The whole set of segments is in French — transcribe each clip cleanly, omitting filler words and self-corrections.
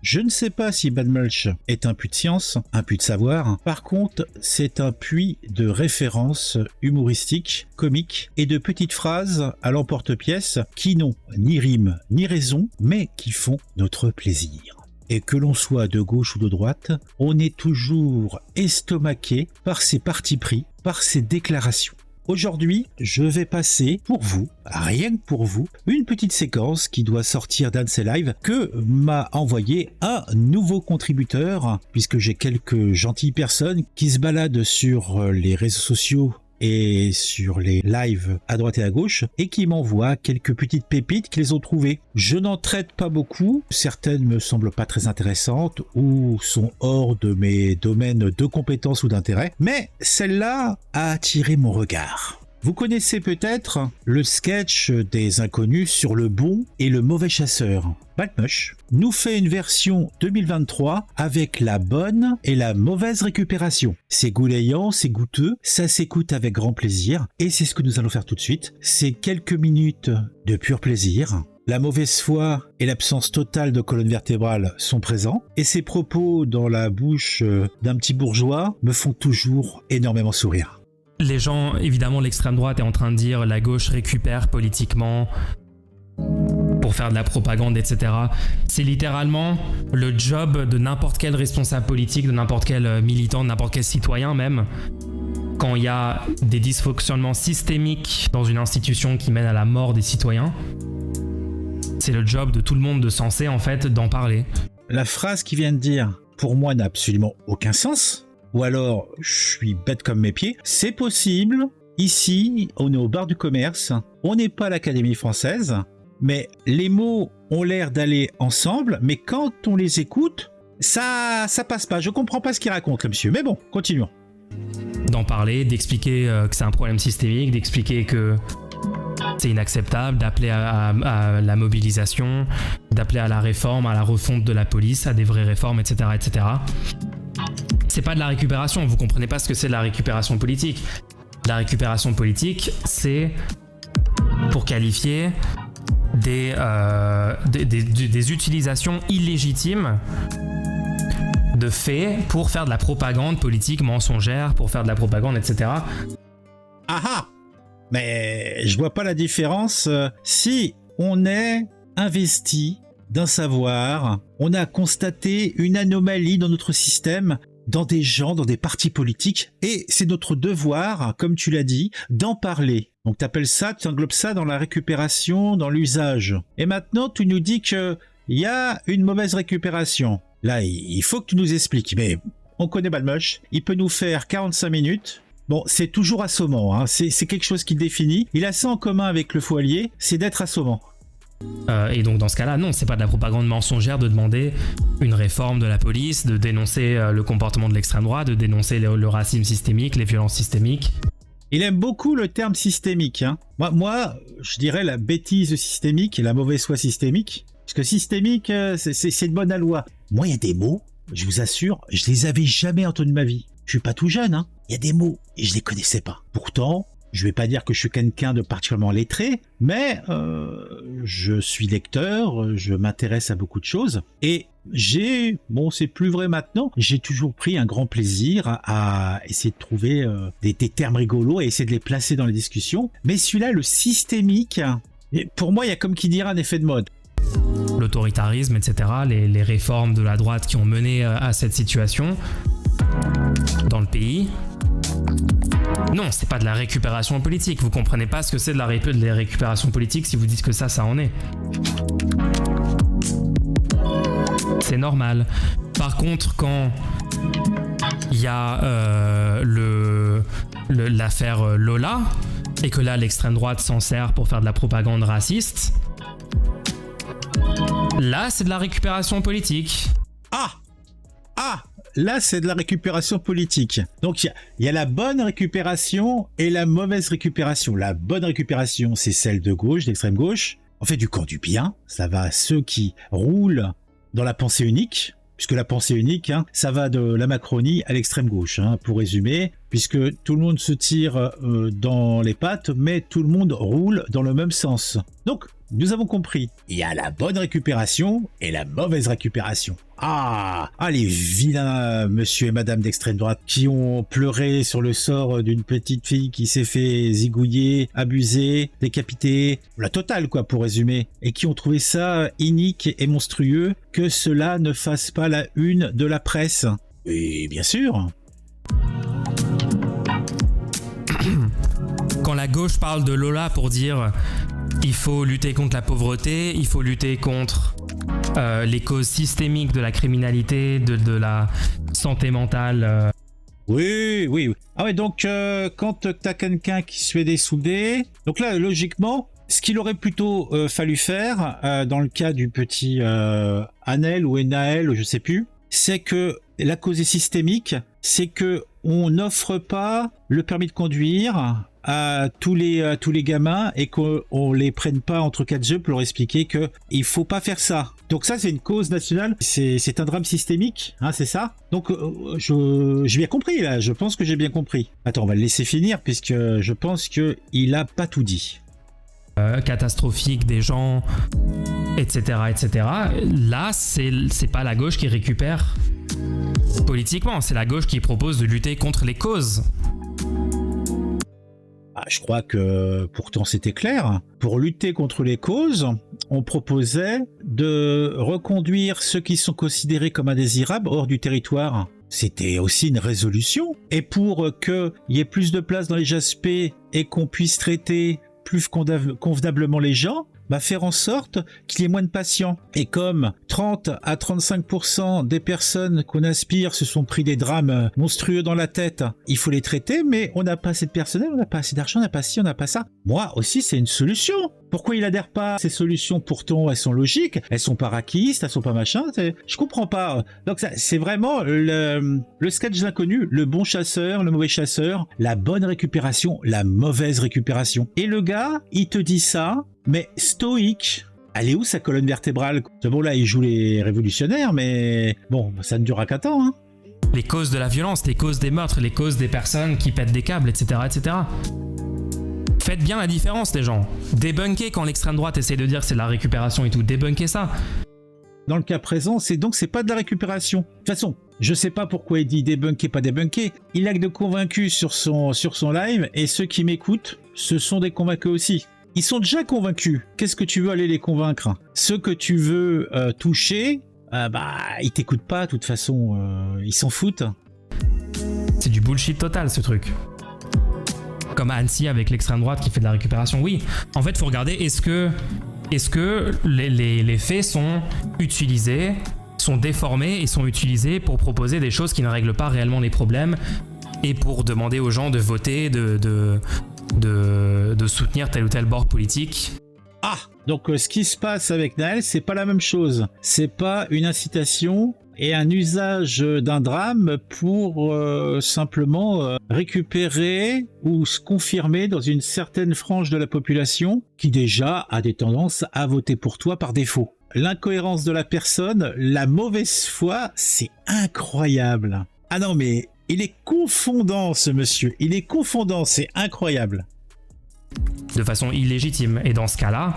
Je ne sais pas si Bad Mulch est un puits de science, un puits de savoir. Par contre, c'est un puits de références humoristiques, comiques et de petites phrases à l'emporte-pièce qui n'ont ni rime ni raison, mais qui font notre plaisir. Et que l'on soit de gauche ou de droite, on est toujours estomaqué par ses partis pris, par ses déclarations. Aujourd'hui, je vais passer pour vous, rien que pour vous, une petite séquence qui doit sortir d'un de ces lives que m'a envoyé un nouveau contributeur, puisque j'ai quelques gentilles personnes qui se baladent sur les réseaux sociaux et sur les lives à droite et à gauche, et qui m'envoient quelques petites pépites qu'ils ont trouvées. Je n'en traite pas beaucoup, certaines me semblent pas très intéressantes ou sont hors de mes domaines de compétences ou d'intérêt, mais celle-là a attiré mon regard. Vous connaissez peut-être le sketch des inconnus sur le bon et le mauvais chasseur. Bad Mulch nous fait une version 2023 avec la bonne et la mauvaise récupération. C'est goulayant, c'est goûteux, ça s'écoute avec grand plaisir et c'est ce que nous allons faire tout de suite. C'est quelques minutes de pur plaisir. La mauvaise foi et l'absence totale de colonne vertébrale sont présents et ces propos dans la bouche d'un petit bourgeois me font toujours énormément sourire. Les gens, évidemment, l'extrême droite est en train de dire la gauche récupère politiquement pour faire de la propagande, etc. C'est littéralement le job de n'importe quel responsable politique, de n'importe quel militant, de n'importe quel citoyen même. Quand il y a des dysfonctionnements systémiques dans une institution qui mènent à la mort des citoyens, c'est le job de tout le monde de censer, en fait, d'en parler. La phrase qu'il vient de dire, pour moi, n'a absolument aucun sens. Ou alors, je suis bête comme mes pieds. C'est possible. Ici, on est au bar du commerce. On n'est pas à l'Académie française. Mais les mots ont l'air d'aller ensemble. Mais quand on les écoute, ça passe pas. Je comprends pas ce qu'il raconte, le monsieur. Mais bon, continuons. D'en parler, d'expliquer que c'est un problème systémique, d'expliquer que c'est inacceptable, d'appeler à la mobilisation, d'appeler à la réforme, à la refonte de la police, à des vraies réformes, etc., etc. C'est pas de la récupération, vous comprenez pas ce que c'est de la récupération politique. La récupération politique, c'est pour qualifier des utilisations illégitimes de faits pour faire de la propagande politique mensongère, pour faire de la propagande, etc. Ah! Mais je vois pas la différence. Si on est investi d'un savoir, on a constaté une anomalie dans notre système, dans des gens, dans des partis politiques, et c'est notre devoir, comme tu l'as dit, d'en parler. Donc tu englobes ça dans la récupération, dans l'usage. Et maintenant, tu nous dis qu'il y a une mauvaise récupération. Là, il faut que tu nous expliques. Mais on connaît Bad Mulch, il peut nous faire 45 minutes. Bon, c'est toujours assommant, hein. C'est quelque chose qui définit. Il a ça en commun avec le Foilier, c'est d'être assommant. Et donc dans ce cas-là, non, c'est pas de la propagande mensongère de demander une réforme de la police, de dénoncer le comportement de l'extrême droite, de dénoncer le racisme systémique, les violences systémiques. Il aime beaucoup le terme systémique, hein. Moi, je dirais la bêtise systémique et la mauvaise foi systémique. Parce que systémique, c'est de bonne loi. Moi, il y a des mots, je vous assure, je les avais jamais entendus de ma vie. Je suis pas tout jeune, hein. Il y a des mots et je les connaissais pas. Pourtant, je vais pas dire que je suis quelqu'un de particulièrement lettré, mais je suis lecteur, je m'intéresse à beaucoup de choses et c'est plus vrai maintenant, j'ai toujours pris un grand plaisir à essayer de trouver des termes rigolos et essayer de les placer dans les discussions. Mais celui-là, le systémique, pour moi, il y a comme qui dirait un effet de mode. L'autoritarisme, etc., les réformes de la droite qui ont mené à cette situation dans le pays. Non, c'est pas de la récupération politique. Vous comprenez pas ce que c'est de la récupération politique si vous dites que ça en est. C'est normal. Par contre, quand il y a l'affaire Lola, et que là l'extrême droite s'en sert pour faire de la propagande raciste, là c'est de la récupération politique. Là, c'est de la récupération politique. Donc, il y a la bonne récupération et la mauvaise récupération. La bonne récupération, c'est celle de gauche, d'extrême gauche. En fait, du camp du bien. Ça va à ceux qui roulent dans la pensée unique. Puisque la pensée unique, hein, ça va de la Macronie à l'extrême gauche, hein, pour résumer. Puisque tout le monde se tire dans les pattes, mais tout le monde roule dans le même sens. Donc, nous avons compris. Il y a la bonne récupération et la mauvaise récupération. Ah, les vilains monsieur et madame d'extrême droite qui ont pleuré sur le sort d'une petite fille qui s'est fait zigouiller, abuser, décapiter, la totale quoi pour résumer, et qui ont trouvé ça inique et monstrueux que cela ne fasse pas la une de la presse. Et bien sûr. Quand la gauche parle de Lola pour dire il faut lutter contre la pauvreté, il faut lutter contre les causes systémiques de la criminalité, de la santé mentale. Oui. Ah ouais, donc quand t'as quelqu'un qui se fait dessouder, donc là, logiquement, ce qu'il aurait plutôt fallu faire, dans le cas du petit Anel ou Enaël, je sais plus, c'est que la cause est systémique, c'est que on n'offre pas le permis de conduire à tous les gamins et qu'on les prenne pas entre quatre yeux pour leur expliquer que il faut pas faire ça. Donc ça c'est une cause nationale, c'est un drame systémique, hein, c'est ça. Donc j'ai bien compris là, je pense que j'ai bien compris. Attends, on va le laisser finir puisque je pense que il a pas tout dit. Catastrophique des gens, etc. Là, c'est pas la gauche qui récupère politiquement, c'est la gauche qui propose de lutter contre les causes. Je crois que pourtant c'était clair. Pour lutter contre les causes, on proposait de reconduire ceux qui sont considérés comme indésirables hors du territoire. C'était aussi une résolution. Et pour qu'il y ait plus de place dans les JASP et qu'on puisse traiter plus convenablement les gens, faire en sorte qu'il y ait moins de patients. Et comme 30 à 35% des personnes qu'on aspire se sont pris des drames monstrueux dans la tête, il faut les traiter, mais on n'a pas assez de personnel, on n'a pas assez d'argent, on n'a pas ci, on n'a pas ça. Moi aussi, c'est une solution. Pourquoi il adhère pas à ces solutions? Pourtant, elles sont logiques, elles sont pas raquistes, elles sont pas machin. Je comprends pas. Donc c'est vraiment le sketch de l'inconnu, le bon chasseur, le mauvais chasseur, la bonne récupération, la mauvaise récupération. Et le gars, il te dit ça, mais stoïque. Elle est où sa colonne vertébrale? Bon là, il joue les révolutionnaires, mais bon, ça ne durera qu'un temps, hein. Les causes de la violence, les causes des meurtres, les causes des personnes qui pètent des câbles, etc. Faites bien la différence, les gens. Débunker quand l'extrême droite essaie de dire c'est de la récupération et tout. Débunker ça. Dans le cas présent, c'est pas de la récupération. De toute façon, je sais pas pourquoi il dit débunker, pas débunker. Il a que de convaincus sur son live, et ceux qui m'écoutent, ce sont des convaincus aussi. Ils sont déjà convaincus. Qu'est-ce que tu veux aller les convaincre? Ceux que tu veux toucher, ils t'écoutent pas, de toute façon, ils s'en foutent. C'est du bullshit total, ce truc. Comme à Annecy avec l'extrême droite qui fait de la récupération. Oui, en fait, il faut regarder est-ce que les faits sont utilisés, sont déformés et sont utilisés pour proposer des choses qui ne règlent pas réellement les problèmes et pour demander aux gens de voter, de soutenir tel ou tel bord politique. Ah, donc ce qui se passe avec Naël, c'est pas la même chose. C'est pas une incitation et un usage d'un drame pour simplement récupérer ou se confirmer dans une certaine frange de la population qui déjà a des tendances à voter pour toi par défaut. L'incohérence de la personne, la mauvaise foi, c'est incroyable. Ah non mais il est confondant ce monsieur, il est confondant, c'est incroyable. De façon illégitime, et dans ce cas-là,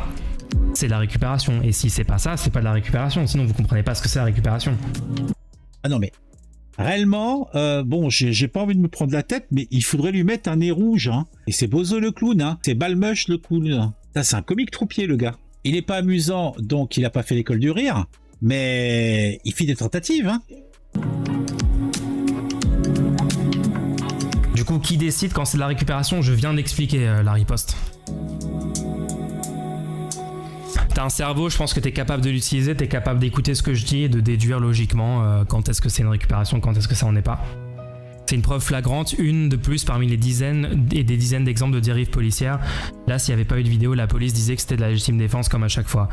c'est de la récupération. Et si c'est pas ça, c'est pas de la récupération. Sinon, vous comprenez pas ce que c'est la récupération. Ah non mais, réellement, j'ai pas envie de me prendre la tête, mais il faudrait lui mettre un nez rouge, hein. Et c'est Bozo le clown, hein. C'est Balmush le clown. Ça, c'est un comique troupier, le gars. Il est pas amusant, donc il a pas fait l'école du rire, mais il fait des tentatives, hein. Du coup, qui décide quand c'est de la récupération? Je viens d'expliquer la riposte. T'as un cerveau, je pense que t'es capable de l'utiliser, t'es capable d'écouter ce que je dis et de déduire logiquement quand est-ce que c'est une récupération, quand est-ce que ça en est pas. C'est une preuve flagrante, une de plus parmi les dizaines et des dizaines d'exemples de dérives policières. Là, s'il n'y avait pas eu de vidéo, la police disait que c'était de la légitime défense comme à chaque fois.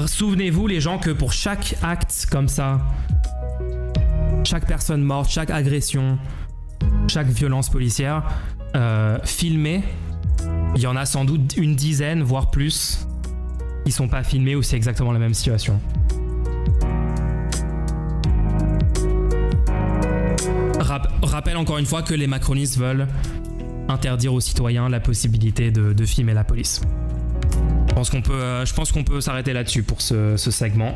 Souvenez-vous les gens que pour chaque acte comme ça, chaque personne morte, chaque agression, chaque violence policière filmée, il y en a sans doute une dizaine, voire plus, qui sont pas filmés où c'est exactement la même situation. Rappelle encore une fois que les macronistes veulent interdire aux citoyens la possibilité de filmer la police. Je pense qu'on peut s'arrêter là-dessus pour ce segment.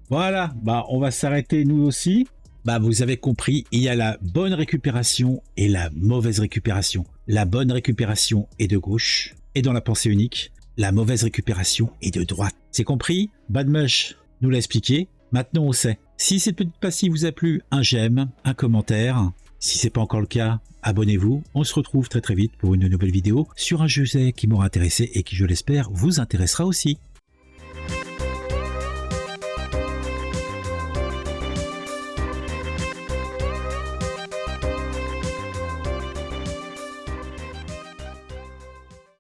Voilà, on va s'arrêter nous aussi. Vous avez compris, il y a la bonne récupération et la mauvaise récupération. La bonne récupération est de gauche, et dans la pensée unique, la mauvaise récupération est de droite. C'est compris? Badmush nous l'a expliqué. Maintenant on sait. Si cette petite pastille vous a plu, un j'aime, un commentaire. Si c'est pas encore le cas, abonnez-vous. On se retrouve très très vite pour une nouvelle vidéo sur un jeu qui m'aura intéressé et qui, je l'espère, vous intéressera aussi.